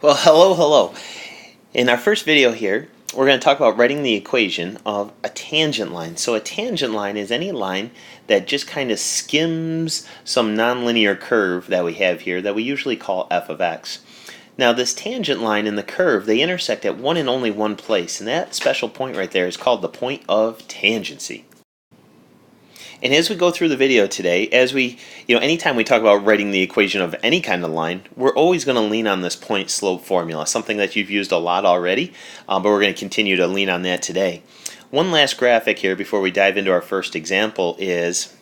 Well, hello. In our first video here, we're going to talk about writing the equation of a tangent line. So a tangent line is any line that just kind of skims some nonlinear curve that we have here that we usually call f of x. Now this tangent line and the curve, they intersect at one and only one place, and that special point right there is called the point of tangency. And as we go through the video today, anytime we talk about writing the equation of any kind of line, we're always going to lean on this point slope formula, something that you've used a lot already, but we're going to continue to lean on that today. One last graphic here before we dive into our first example is,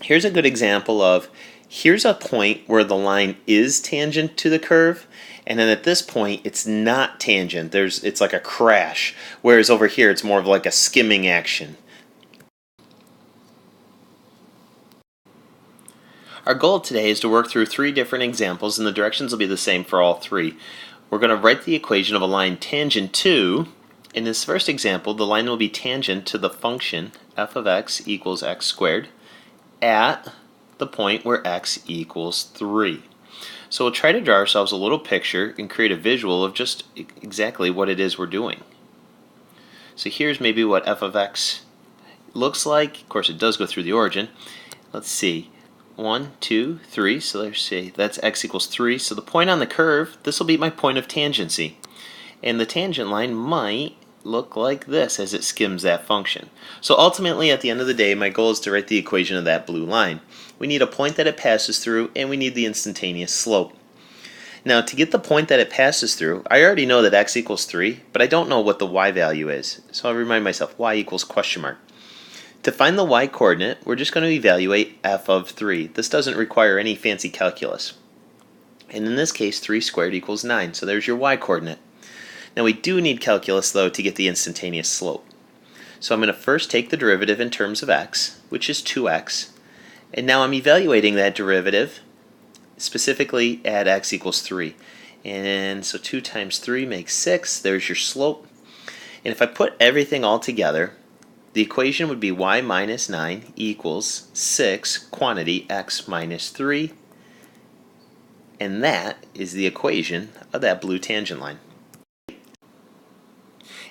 here's a good example of, here's a point where the line is tangent to the curve, and then at this point it's not tangent. It's like a crash, whereas over here it's more of like a skimming action. Our goal today is to work through three different examples, and the directions will be the same for all three. We're going to write the equation of a line tangent to, in this first example, the line will be tangent to the function f of x equals x squared at the point where x equals 3. So we'll try to draw ourselves a little picture and create a visual of just exactly what it is we're doing. So here's maybe what f of x looks like. Of course, it does go through the origin. Let's see. 1, 2, 3, so let's see, that's x equals 3. So the point on the curve, this will be my point of tangency. And the tangent line might look like this as it skims that function. So ultimately, at the end of the day, my goal is to write the equation of that blue line. We need a point that it passes through, and we need the instantaneous slope. Now, to get the point that it passes through, I already know that x equals 3, but I don't know what the y value is. So I'll remind myself, y equals question mark. To find the y-coordinate, we're just going to evaluate f of 3. This doesn't require any fancy calculus. And in this case, 3 squared equals 9, so there's your y-coordinate. Now we do need calculus, though, to get the instantaneous slope. So I'm going to first take the derivative in terms of x, which is 2x. And now I'm evaluating that derivative specifically at x equals 3. And so 2 times 3 makes 6. There's your slope. And if I put everything all together, the equation would be y minus 9 equals 6 quantity x minus 3, and that is the equation of that blue tangent line.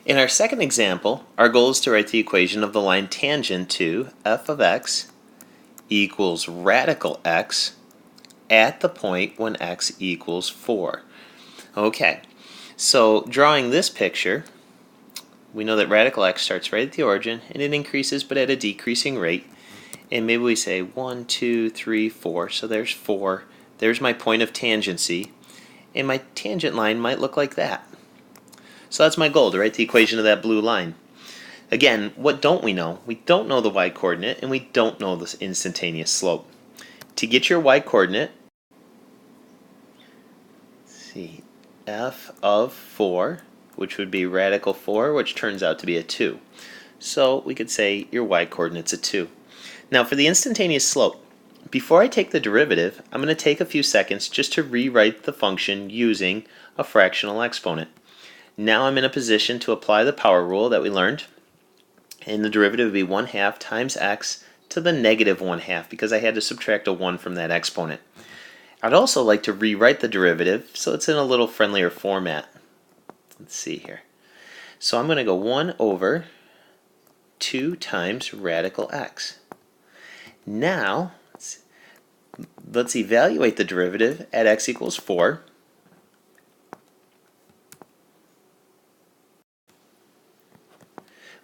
In our second example, our goal is to write the equation of the line tangent to f of x equals radical x at the point when x equals 4. Okay, so drawing this picture, we know that radical x starts right at the origin, and it increases but at a decreasing rate. And maybe we say 1, 2, 3, 4. So there's 4. There's my point of tangency. And my tangent line might look like that. So that's my goal, to write the equation of that blue line. Again, what don't we know? We don't know the y-coordinate, and we don't know the instantaneous slope. To get your y-coordinate, let's see, f of 4, which would be radical 4, which turns out to be a 2. So we could say your y-coordinate's a 2. Now for the instantaneous slope, before I take the derivative, I'm going to take a few seconds just to rewrite the function using a fractional exponent. Now I'm in a position to apply the power rule that we learned, and the derivative would be 1/2 times x to the negative 1/2, because I had to subtract a 1 from that exponent. I'd also like to rewrite the derivative so it's in a little friendlier format. Let's see here. So I'm going to go 1 over 2 times radical x. Now, let's evaluate the derivative at x equals 4.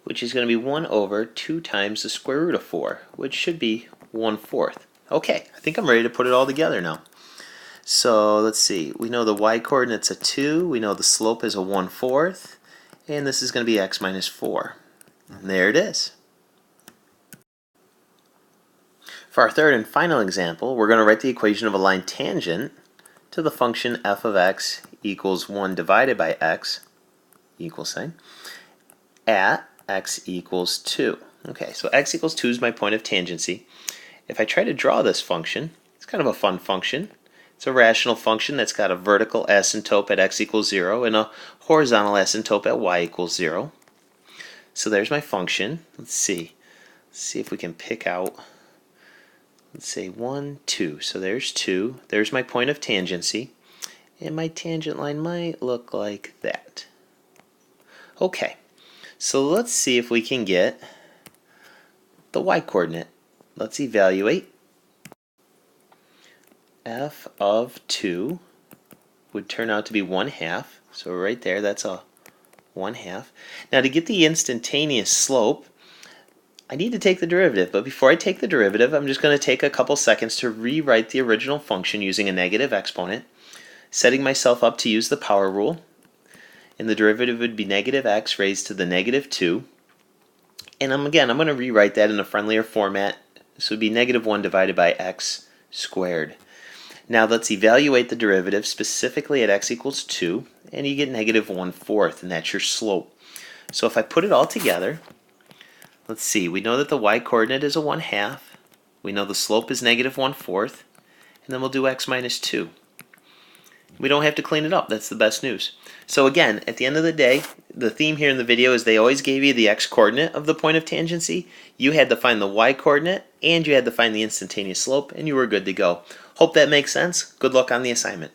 Which is going to be 1 over 2 times the square root of 4, which should be 1/4. Okay, I think I'm ready to put it all together now. So let's see, we know the y-coordinate's a 2, we know the slope is a 1/4, and this is going to be x minus 4. And there it is. For our third and final example, we're going to write the equation of a line tangent to the function f of x equals 1 divided by x, equal sign, at x equals 2. Okay, so x equals 2 is my point of tangency. If I try to draw this function, it's kind of a fun function. It's a rational function that's got a vertical asymptote at x equals 0 and a horizontal asymptote at y equals 0. So there's my function. Let's see if we can pick out, let's say 1, 2. So there's 2. There's my point of tangency. And my tangent line might look like that. Okay, so let's see if we can get the y-coordinate. Let's evaluate. F of 2 would turn out to be 1/2. So right there, that's a 1/2. Now to get the instantaneous slope, I need to take the derivative, but before I take the derivative, I'm just going to take a couple seconds to rewrite the original function using a negative exponent, setting myself up to use the power rule, and the derivative would be negative x raised to the negative 2. And I'm going to rewrite that in a friendlier format. This would be negative 1 divided by x squared. Now let's evaluate the derivative specifically at x equals 2, and you get negative 1/4, and that's your slope. So if I put it all together, let's see, we know that the y-coordinate is a 1/2, we know the slope is negative 1/4, and then we'll do x minus 2. We don't have to clean it up, that's the best news. So again, at the end of the day, the theme here in the video is they always gave you the x-coordinate of the point of tangency. You had to find the y-coordinate, and you had to find the instantaneous slope, and you were good to go. Hope that makes sense. Good luck on the assignment.